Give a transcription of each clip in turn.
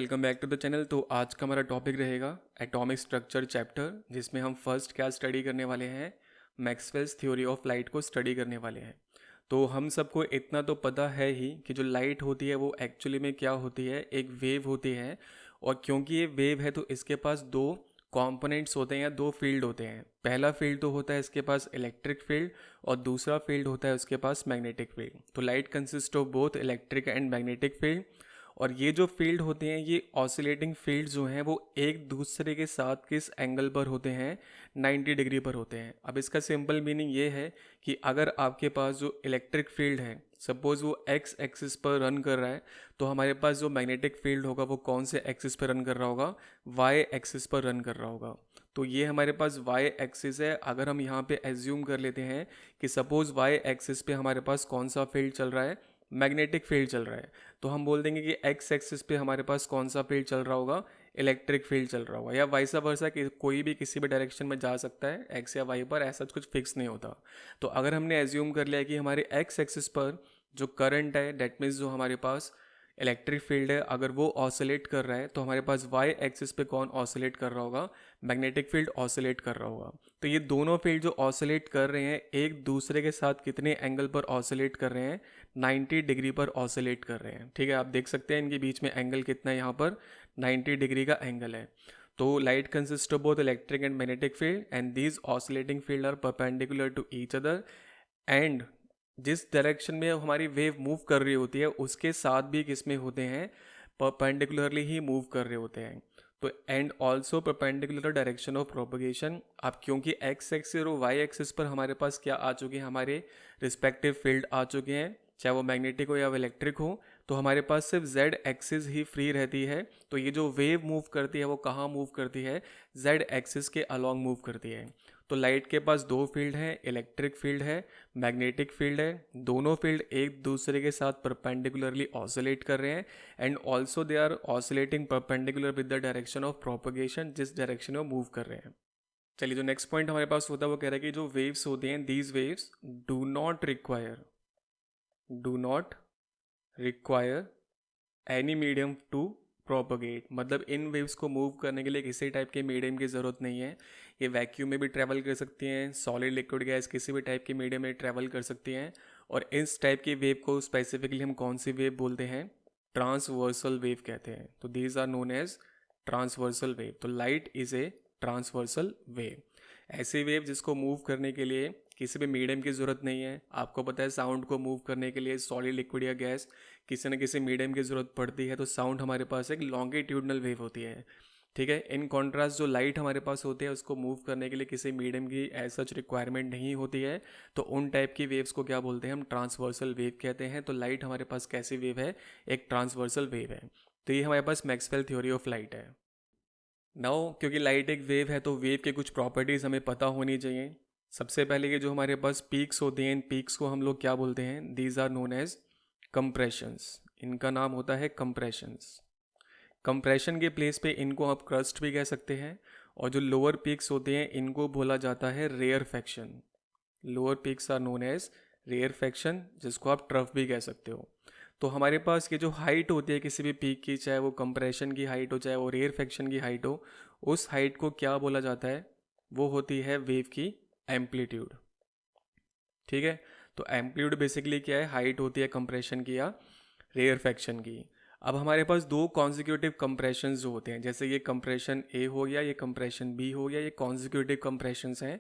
Welcome back to the channel. तो आज का हमारा टॉपिक रहेगा एटॉमिक स्ट्रक्चर चैप्टर, जिसमें हम फर्स्ट क्या स्टडी करने वाले हैं, मैक्सवेल्स थ्योरी ऑफ लाइट को स्टडी करने वाले हैं। तो हम सबको इतना तो पता है ही कि जो लाइट होती है वो एक्चुअली में क्या होती है, एक वेव होती है। और क्योंकि ये वेव है तो इसके पास दो कंपोनेंट्स होते हैं या दो फील्ड होते हैं। पहला फील्ड तो होता है इसके पास इलेक्ट्रिक फील्ड और दूसरा फील्ड होता है उसके पास मैग्नेटिक फील्ड। तो light consist of both electric and magnetic field. और ये जो फील्ड होते हैं, ये ऑसिलेटिंग फील्ड जो हैं वो एक दूसरे के साथ किस एंगल पर होते हैं, 90 डिग्री पर होते हैं। अब इसका सिंपल मीनिंग ये है कि अगर आपके पास जो इलेक्ट्रिक फील्ड है सपोज वो एक्स एक्सिस पर रन कर रहा है, तो हमारे पास जो मैग्नेटिक फील्ड होगा वो कौन से एक्सिस पर रन कर रहा होगा, वाई एक्सिस पर रन कर रहा होगा। तो ये हमारे पास वाई एक्सिस है। अगर हम यहाँ पे एज्यूम कर लेते हैं कि सपोज वाई एक्सिस पे हमारे पास कौन सा फील्ड चल रहा है, मैग्नेटिक फील्ड चल रहा है, तो हम बोल देंगे कि एक्स एक्सिस पे हमारे पास कौन सा फील्ड चल रहा होगा, इलेक्ट्रिक फील्ड चल रहा होगा। या वाइसा वर्सा कि कोई भी किसी भी डायरेक्शन में जा सकता है एक्स या वाई पर, ऐसा कुछ फिक्स नहीं होता। तो अगर हमने एज्यूम कर लिया कि हमारे एक्स एक्सिस पर जो करंट है, डेट मीन्स जो हमारे पास इलेक्ट्रिक फील्ड है, अगर वो ऑसिलेट कर रहा है, तो हमारे पास वाई एक्सिस पे कौन ऑसिलेट कर रहा होगा, मैग्नेटिक फील्ड ऑसिलेट कर रहा होगा। तो ये दोनों फील्ड जो ऑसिलेट कर रहे हैं एक दूसरे के साथ कितने एंगल पर ऑसिलेट कर रहे हैं, 90 डिग्री पर ऑसिलेट कर रहे हैं। ठीक है, आप देख सकते हैं इनके बीच में एंगल कितना है, यहाँ पर 90 डिग्री का एंगल है। तो light consist of both electric and magnetic field and these oscillating field are perpendicular to each other. And जिस डायरेक्शन में हमारी वेव मूव कर रही होती है उसके साथ भी किसमें होते हैं, परपेंडिकुलरली ही मूव कर रहे होते हैं। तो and also perpendicular direction of propagation. अब क्योंकि एक्स एक्सिस और वाई एक्सिस पर हमारे पास क्या आ चुके हैं, हमारे रिस्पेक्टिव फील्ड आ चुके हैं, चाहे वो मैग्नेटिक हो या इलेक्ट्रिक हो, तो हमारे पास सिर्फ जेड एक्सिस ही फ्री रहती है। तो ये जो वेव मूव करती है वो कहाँ मूव करती है, जेड एक्सिस के अलॉन्ग मूव करती है। तो लाइट के पास दो फील्ड हैं, इलेक्ट्रिक फील्ड है, मैग्नेटिक फील्ड है। दोनों फील्ड एक दूसरे के साथ परपेंडिकुलरली ऑसिलेट कर रहे हैं and also they are oscillating perpendicular with the direction of propagation, जिस डायरेक्शन में मूव कर रहे हैं। चलिए, जो नेक्स्ट पॉइंट हमारे पास होता है वो कह रहा है कि जो वेव्स होते हैं, these waves do not require any medium to propagate. मतलब इन वेव्स को मूव करने के लिए किसी टाइप के मीडियम की ज़रूरत नहीं है। ये वैक्यूम में भी ट्रैवल कर सकती हैं, सॉलिड लिक्विड गैस किसी भी टाइप के मीडियम में ट्रैवल कर सकती हैं। और इस टाइप की वेव को स्पेसिफिकली हम कौन सी वेव बोलते हैं, ट्रांसवर्सल वेव कहते हैं। तो these are known as transversal wave. तो light is a transversal wave, ऐसी वेव जिसको मूव करने के लिए किसी भी मीडियम की ज़रूरत नहीं है। आपको पता है साउंड को मूव करने के लिए सॉलिड लिक्विड या गैस किसी न किसी मीडियम की ज़रूरत पड़ती है। तो साउंड हमारे पास एक लॉन्गिट्यूडनल वेव होती है। ठीक है, इन कॉन्ट्रास्ट जो लाइट हमारे पास होती है उसको मूव करने के लिए किसी मीडियम की एज सच रिक्वायरमेंट नहीं होती है। तो उन टाइप की वेव्स को क्या बोलते हैं, हम ट्रांसवर्सल वेव कहते हैं। तो लाइट हमारे पास कैसी वेव है, एक ट्रांसवर्सल वेव है। तो ये हमारे पास मैक्सवेल थ्योरी ऑफ लाइट है। नाउ क्योंकि लाइट एक वेव है तो वेव के कुछ प्रॉपर्टीज़ हमें पता होनी चाहिए। सबसे पहले कि जो हमारे पास पीक्स होते हैं, इन पीक्स को हम लोग क्या बोलते हैं, these are known as compressions. इनका नाम होता है कंप्रेशंस। कंप्रेशन के प्लेस पे इनको आप क्रस्ट भी कह सकते हैं। और जो लोअर पीक्स होते हैं इनको बोला जाता है rarefaction. Lower peaks are known as rarefaction, जिसको आप ट्रफ भी कह सकते हो। तो हमारे पास ये जो हाइट होती है किसी भी पीक की, चाहे वो कंप्रेशन की हाइट हो चाहे वो रेयरफैक्शन की हाइट हो, उस हाइट को क्या बोला जाता है, वो होती है वेव की एम्पलीट्यूड। ठीक है, तो एम्पलीट्यूड बेसिकली क्या है, हाइट होती है कंप्रेशन की या रेयरफैक्शन की। अब हमारे पास दो कॉन्जिक्यूटिव कंप्रेशन जो होते हैं, जैसे ये कंप्रेशन ए हो गया, ये कंप्रेशन बी हो गया, ये कॉन्जिक्यूटिव कंप्रेशंस हैं।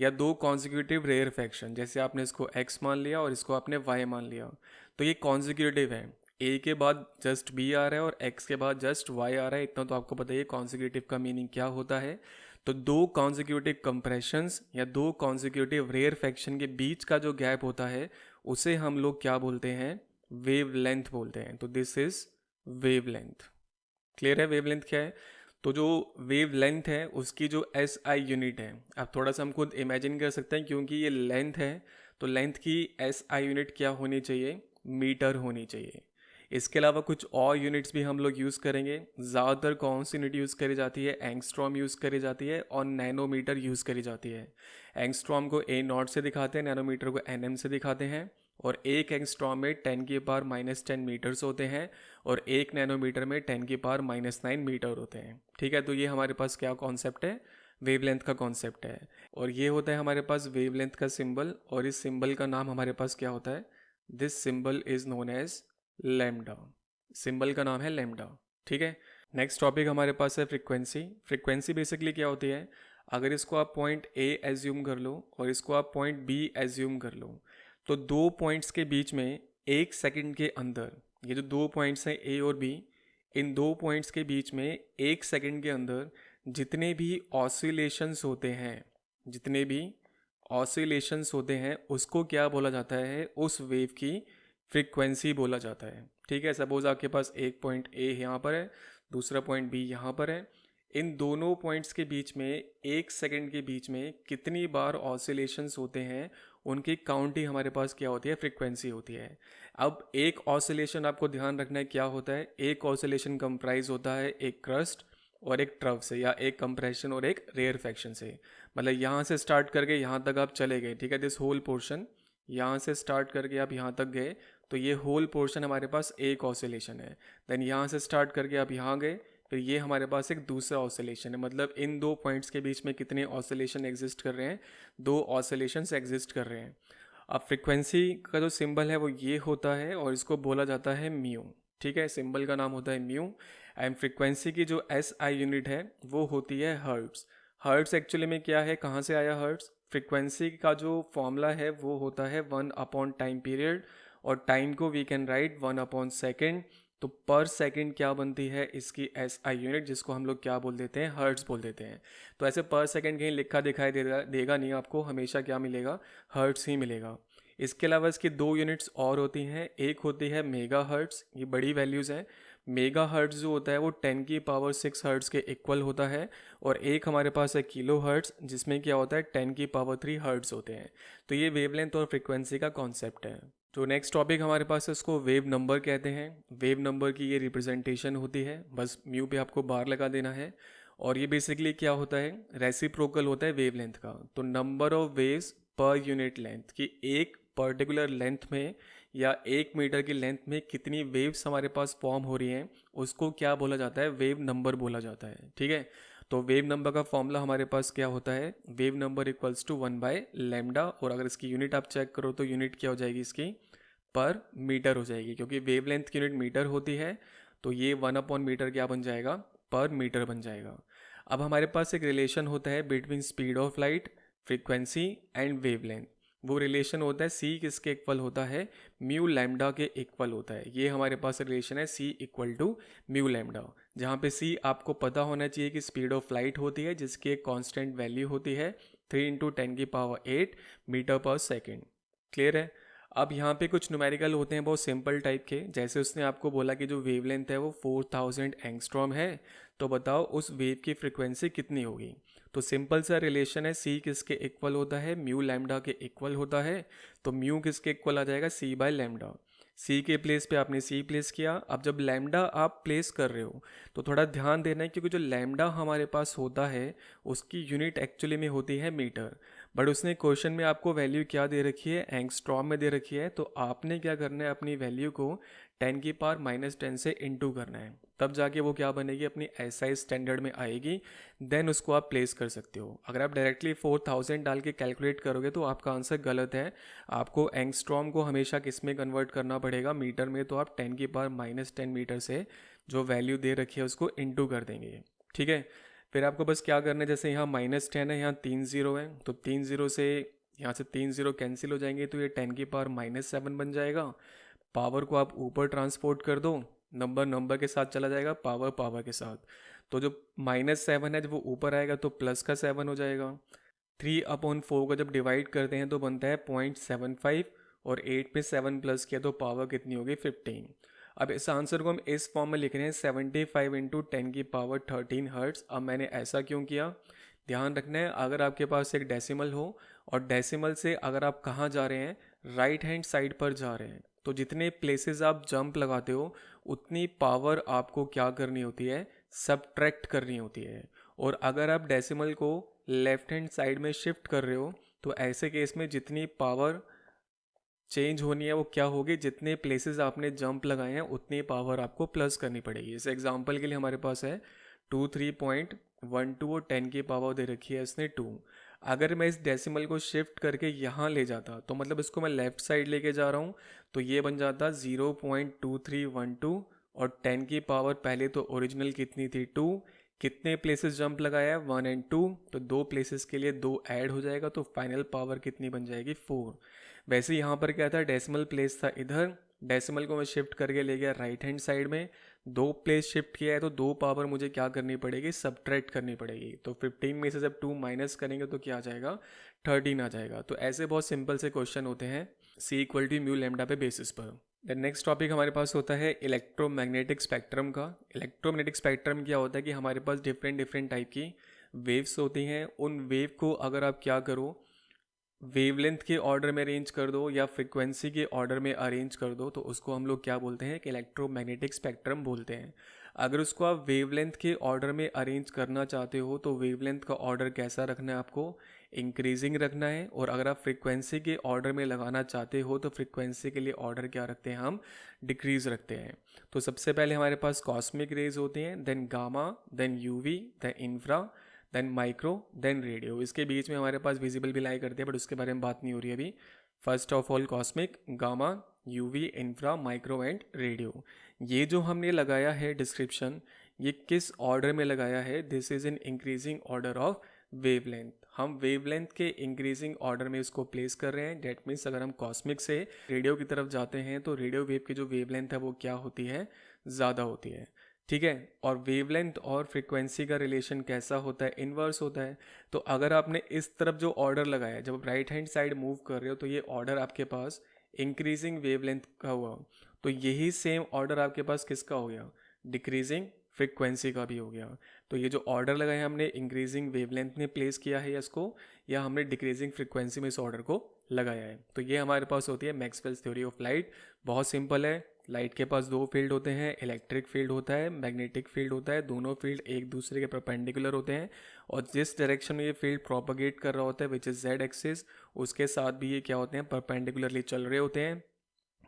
या दो कॉन्जिक्यूटिव रेयरफैक्शन, जैसे आपने इसको एक्स मान लिया और इसको आपने वाई मान लिया, तो ये कॉन्जिक्यूटिव है। ए के बाद जस्ट बी आ रहा है और एक्स के बाद जस्ट वाई आ रहा है, इतना तो आपको पता है कॉन्जिक्यूटिव का मीनिंग क्या होता है। तो दो कॉन्जिक्यूटिव कंप्रेशंस या दो कॉन्जिक्यूटिव रेयरफैक्शन के बीच का जो गैप होता है उसे हम लोग क्या बोलते हैं, वेव लेंथ बोलते हैं। तो this is wave length. Clear है वेव लेंथ क्या है। तो जो वेव लेंथ है उसकी जो एस आई यूनिट है, अब थोड़ा सा हम खुद इमेजिन कर सकते हैं, क्योंकि ये लेंथ है तो लेंथ की एस आई यूनिट क्या होनी चाहिए, मीटर होनी चाहिए। इसके अलावा कुछ और यूनिट्स भी हम लोग यूज़ करेंगे। ज़्यादातर कौन सी यूनिट यूज़ करी जाती है, एंगस्ट्रॉम यूज़ करी जाती है और नैनोमीटर यूज़ करी जाती है। एंगस्ट्रॉम को ए नॉट से दिखाते हैं, नैनोमीटर को एन एम से दिखाते हैं। और 1 एंगस्ट्रॉम में 10⁻⁻10 मीटर्स होते हैं और 1 नैनोमीटर में 10⁻⁻9 मीटर होते हैं। ठीक है, तो ये हमारे पास क्या कॉन्सेप्ट है, वेवलेंथ का कॉन्सेप्ट है। और ये होता है हमारे पास वेवलेंथ का सिंबल, और इस सिंबल का नाम हमारे पास क्या होता है, this symbol is known as lambda. Symbol का नाम है लैम्डा। ठीक है, नेक्स्ट टॉपिक हमारे पास है फ्रीक्वेंसी। फ्रीक्वेंसी बेसिकली क्या होती है, अगर इसको आप पॉइंट ए एज्यूम कर लो और इसको आप पॉइंट बी एज्यूम कर लो, तो दो पॉइंट्स के बीच में 1 सेकंड के अंदर, ये जो दो पॉइंट्स हैं ए और बी, इन दो पॉइंट्स के बीच में 1 सेकंड के अंदर जितने भी ऑसिलेशंस होते हैं, जितने भी ऑसिलेशंस होते हैं उसको क्या बोला जाता है, उस वेव की फ्रीक्वेंसी बोला जाता है। ठीक है, सपोज आपके पास एक पॉइंट ए यहाँ पर है, दूसरा पॉइंट बी यहाँ पर है, इन दोनों पॉइंट्स के बीच में 1 सेकंड के बीच में कितनी बार ऑसिलेशंस होते हैं, उनकी काउंट ही हमारे पास क्या होती है, फ्रीक्वेंसी होती है। अब एक ऑसिलेशन आपको ध्यान रखना है क्या होता है, एक ऑसिलेशन कंप्राइज होता है एक क्रस्ट और एक ट्रफ से, या एक कंप्रेशन और एक रेयरफैक्शन से। मतलब यहाँ से स्टार्ट करके यहाँ तक आप चले गए, ठीक है, दिस होल पोर्शन, यहाँ से स्टार्ट करके आप यहाँ तक गए, तो ये होल पोर्शन हमारे पास एक ऑसिलेशन है। देन यहाँ से स्टार्ट करके आप यहाँ गए, फिर ये हमारे पास एक दूसरा ऑसिलेशन है। मतलब इन दो पॉइंट्स के बीच में कितने ऑसिलेशन एग्जिस्ट कर रहे हैं, दो ऑसिलेशंस एग्जिस्ट कर रहे हैं। अब फ्रीक्वेंसी का जो सिंबल है वो ये होता है और इसको बोला जाता है म्यू। ठीक है, सिंबल का नाम होता है म्यू। एंड फ्रीक्वेंसी की जो एस आई यूनिट है वो होती है हर्ट्स। हर्ट्स एक्चुअली में क्या है, कहाँ से आया हर्ट्स, फ्रीक्वेंसी का जो फॉर्मूला है वो होता है 1/टाइम पीरियड, और टाइम को वी कैन राइट 1/सेकेंड। तो पर सेकंड क्या बनती है इसकी एस आई यूनिट, जिसको हम लोग क्या बोल देते हैं, हर्ट्स बोल देते हैं। तो ऐसे पर सेकंड कहीं लिखा दिखाई देगा नहीं आपको, हमेशा क्या मिलेगा, हर्ट्स ही मिलेगा। इसके अलावा इसकी दो यूनिट्स और होती हैं, एक होती है मेगा हर्ट्स, ये बड़ी वैल्यूज़ हैं। मेगा हर्ट्स जो होता है वो 10⁻6 हर्ट्स के इक्वल होता है, और एक हमारे पास है किलो हर्ट्स, जिसमें क्या होता है 10⁻3 हर्ट्स होते हैं। तो ये वेवलेंथ और फ्रिक्वेंसी का कॉन्सेप्ट है। तो नेक्स्ट टॉपिक हमारे पास है, उसको वेव नंबर कहते हैं। वेव नंबर की ये रिप्रेजेंटेशन होती है, बस म्यू पे आपको बार लगा देना है। और ये बेसिकली क्या होता है, रेसिप्रोकल होता है वेवलेंथ का। तो number of waves per unit length, कि एक पर्टिकुलर लेंथ में या 1 मीटर की लेंथ में कितनी वेव्स हमारे पास फॉर्म हो रही हैं, उसको क्या बोला जाता है, वेव नंबर बोला जाता है। ठीक है, तो वेव नंबर का फॉर्मूला हमारे पास क्या होता है, वेव नंबर इक्वल्स टू 1/λ। और अगर इसकी यूनिट आप चेक करो तो यूनिट क्या हो जाएगी इसकी, पर मीटर हो जाएगी, क्योंकि वेवलेंथ की यूनिट मीटर होती है। तो ये 1/मीटर क्या बन जाएगा, पर मीटर बन जाएगा। अब हमारे पास एक रिलेशन होता है between speed of light, frequency and wavelength. वो रिलेशन होता है सी किसके इक्वल होता है, म्यू लैम्डा के इक्वल होता है। ये हमारे पास रिलेशन है सी इक्वल टू म्यू लैम्डा, जहाँ पे सी आपको पता होना चाहिए कि स्पीड ऑफ लाइट होती है, जिसकी एक कांस्टेंट वैल्यू होती है 3 × 10⁸ मीटर पर सेकेंड। क्लियर है। अब यहाँ पे कुछ न्यूमेरिकल होते हैं बहुत सिंपल टाइप के, जैसे उसने आपको बोला कि जो वेवलेंथ है वो 4000 एंगस्ट्रॉम है, तो बताओ उस वेव की फ्रिक्वेंसी कितनी होगी। तो सिंपल सा रिलेशन है, सी किसके इक्वल होता है, म्यू लैम्डा के इक्वल होता है। तो म्यू किसके इक्वल आ जाएगा, सी/लैम्डा। सी के प्लेस पे आपने सी प्लेस किया। अब जब लैम्डा आप प्लेस कर रहे हो तो थोड़ा ध्यान देना है, क्योंकि जो लैम्डा हमारे पास होता है उसकी यूनिट एक्चुअली में होती है मीटर, बट उसने क्वेश्चन में आपको वैल्यू क्या दे रखी है, एंगस्ट्रॉम में दे रखी है। तो आपने क्या करना है, अपनी वैल्यू को 10⁻⁻10 से इंटू करना है, तब जाके वो क्या बनेगी, अपनी एसआई स्टैंडर्ड में आएगी। देन उसको आप प्लेस कर सकते हो। अगर आप डायरेक्टली 4000 डाल के कैलकुलेट करोगे तो आपका आंसर गलत है। आपको एंगस्ट्रॉम को हमेशा किस में कन्वर्ट करना पड़ेगा, मीटर में। तो आप 10⁻10 मीटर से जो वैल्यू दे रखी है उसको इंटू कर देंगे। ठीक है, फिर आपको बस क्या करना है, जैसे यहाँ -10 है, यहाँ 3 0 है, तो 3 0 से यहाँ से 3 0 कैंसिल हो जाएंगे, तो ये 10⁻7 बन जाएगा। पावर को आप ऊपर ट्रांसपोर्ट कर दो, नंबर नंबर के साथ चला जाएगा, पावर पावर के साथ। तो जो -7 है जब वो ऊपर आएगा तो प्लस का 7 हो जाएगा। 3/4 को जब डिवाइड करते हैं तो बनता है 0.75, और 8 पे 7 प्लस किया तो पावर कितनी होगी, 15। अब इस आंसर को हम इस फॉर्म में लिख रहे हैं 75 × 10⁻13 हर्ट्स। अब मैंने ऐसा क्यों किया, ध्यान रखना है, अगर आपके पास एक डेसिमल हो और डेसिमल से अगर आप कहाँ जा रहे हैं, राइट हैंड साइड पर जा रहे हैं, तो जितने प्लेसेस आप जंप लगाते हो उतनी पावर आपको क्या करनी होती है, सबट्रैक्ट करनी होती है। और अगर आप डेसिमल को लेफ्ट हैंड साइड में शिफ्ट कर रहे हो तो ऐसे केस में जितनी पावर चेंज होनी है वो क्या होगी, जितने प्लेसेस आपने जंप लगाए हैं उतनी पावर आपको प्लस करनी पड़ेगी। इस एग्जांपल के लिए हमारे पास है 23.12 और 10 की पावर दे रखी है इसने 2। अगर मैं इस डेसिमल को शिफ्ट करके यहाँ ले जाता तो मतलब इसको मैं लेफ़्ट साइड लेके जा रहा हूँ, तो ये बन जाता 0.2312 और 10 की पावर पहले तो ओरिजिनल कितनी थी 2, कितने प्लेसेस जंप लगाया है 1 और 2, तो 2 प्लेसेस के लिए 2 ऐड हो जाएगा तो फाइनल पावर कितनी बन जाएगी 4। वैसे यहाँ पर क्या था, डेसिमल प्लेस था इधर, डेसिमल को मैं शिफ्ट करके ले गया राइट हैंड साइड में, 2 प्लेस शिफ्ट किया है तो 2 पावर मुझे क्या करनी पड़ेगी, सब्ट्रैक्ट करनी पड़ेगी। तो 15 में से जब 2 माइनस करेंगे तो क्या आ जाएगा, 13 आ जाएगा। तो ऐसे बहुत सिंपल से क्वेश्चन होते हैं C equal to mu lambda पे बेसिस पर। द नेक्स्ट टॉपिक हमारे पास होता है इलेक्ट्रोमैग्नेटिक स्पेक्ट्रम का। इलेक्ट्रोमैग्नेटिक स्पेक्ट्रम क्या होता है कि हमारे पास डिफरेंट टाइप की वेव्स होती हैं। उन वेव को अगर आप क्या करो, वेवलेंथ के ऑर्डर में अरेंज कर दो या फ्रिक्वेंसी के ऑर्डर में अरेंज कर दो, तो उसको हम लोग क्या बोलते हैं कि इलेक्ट्रोमैग्नेटिक स्पेक्ट्रम बोलते हैं। अगर उसको आप वेवलेंथ के ऑर्डर में अरेंज करना चाहते हो तो वेवलेंथ का ऑर्डर कैसा रखना है आपको, इंक्रीजिंग रखना है। और अगर आप फ्रिक्वेंसी के ऑर्डर में लगाना चाहते हो तो फ्रिक्वेंसी के लिए ऑर्डर क्या रखते हैं हम, डिक्रीज रखते हैं। तो सबसे पहले हमारे पास कॉस्मिक रेज होती हैं, then gamma, then UV, then infra, then micro, then radio. इसके बीच में हमारे पास विजिबल भी लाई करते हैं बट उसके बारे में बात नहीं हो रही अभी। First of all cosmic, gamma, UV, infra, micro and radio. ये जो हमने लगाया है डिस्क्रिप्शन, ये किस ऑर्डर में लगाया है, this is in increasing order of wavelength. हम वेवलेंथ के इंक्रीजिंग ऑर्डर में इसको प्लेस कर रहे हैं। डेट मीन्स अगर हम कॉस्मिक से रेडियो की तरफ जाते हैं तो रेडियो वेव की जो वेवलेंथ है वो क्या होती है, ज़्यादा होती है। ठीक है। और वेवलेंथ और फ्रीक्वेंसी का रिलेशन कैसा होता है, इनवर्स होता है। तो अगर आपने इस तरफ जो ऑर्डर लगाया है, जब आप राइट हैंड साइड मूव कर रहे हो तो ये ऑर्डर आपके पास इंक्रीजिंग वेवलेंथ का हुआ, तो यही सेम ऑर्डर आपके पास किसका हो गया, डिक्रीजिंग फ्रीक्वेंसी का भी हो गया। तो ये जो ऑर्डर लगाया हमने इंक्रीजिंग वेवलेंथ में प्लेस किया है इसको, या हमने डिक्रीजिंग फ्रीक्वेंसी में इस ऑर्डर को लगाया है। तो ये हमारे पास होती है मैक्सवेल्स थ्योरी ऑफ लाइट। बहुत सिंपल है। लाइट के पास दो फील्ड होते हैं, इलेक्ट्रिक फील्ड होता है, मैग्नेटिक फील्ड होता है। दोनों फील्ड एक दूसरे के परपेंडिकुलर होते हैं और जिस डायरेक्शन में ये फील्ड प्रोपगेट कर रहा होता है विच इज़ जेड एक्सिस, उसके साथ भी ये क्या होते हैं, परपेंडिकुलरली चल रहे होते हैं।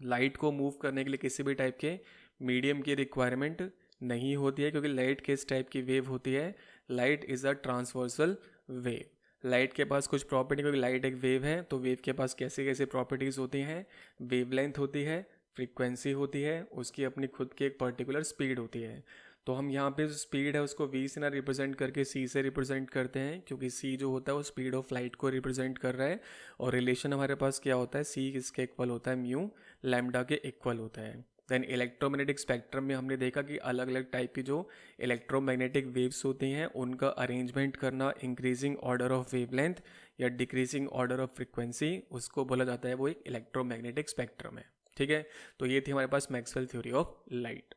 लाइट को मूव करने के लिए किसी भी टाइप के मीडियम की रिक्वायरमेंट नहीं होती है, क्योंकि लाइट किस टाइप की वेव होती है, light is a transversal wave. Light के पास कुछ प्रॉपर्टी, क्योंकि लाइट एक वेव है तो वेव के पास कैसे कैसे प्रॉपर्टीज़ होती हैं, वेवलेंथ होती है, फ्रीक्वेंसी होती है, उसकी अपनी खुद की एक पर्टिकुलर स्पीड होती है। तो हम यहाँ पे जो स्पीड है उसको v से ना रिप्रेजेंट करके c से रिप्रेजेंट करते हैं, क्योंकि c जो होता है वो स्पीड ऑफ लाइट को रिप्रेजेंट कर रहा है। और रिलेशन हमारे पास क्या होता है, c किसके इक्वल होता है, म्यू लैम्डा के इक्वल होता है। देन इलेक्ट्रोमैग्नेटिक स्पेक्ट्रम में हमने देखा कि अलग अलग टाइप की जो इलेक्ट्रोमैग्नेटिक वेव्स होती हैं उनका अरेंजमेंट करना इंक्रीजिंग ऑर्डर ऑफ वेवलेंथ या डिक्रीजिंग ऑर्डर ऑफ फ्रीक्वेंसी, उसको बोला जाता है वो एक इलेक्ट्रोमैग्नेटिक स्पेक्ट्रम है। ठीक है। तो ये थी हमारे पास मैक्सवेल थ्योरी ऑफ लाइट।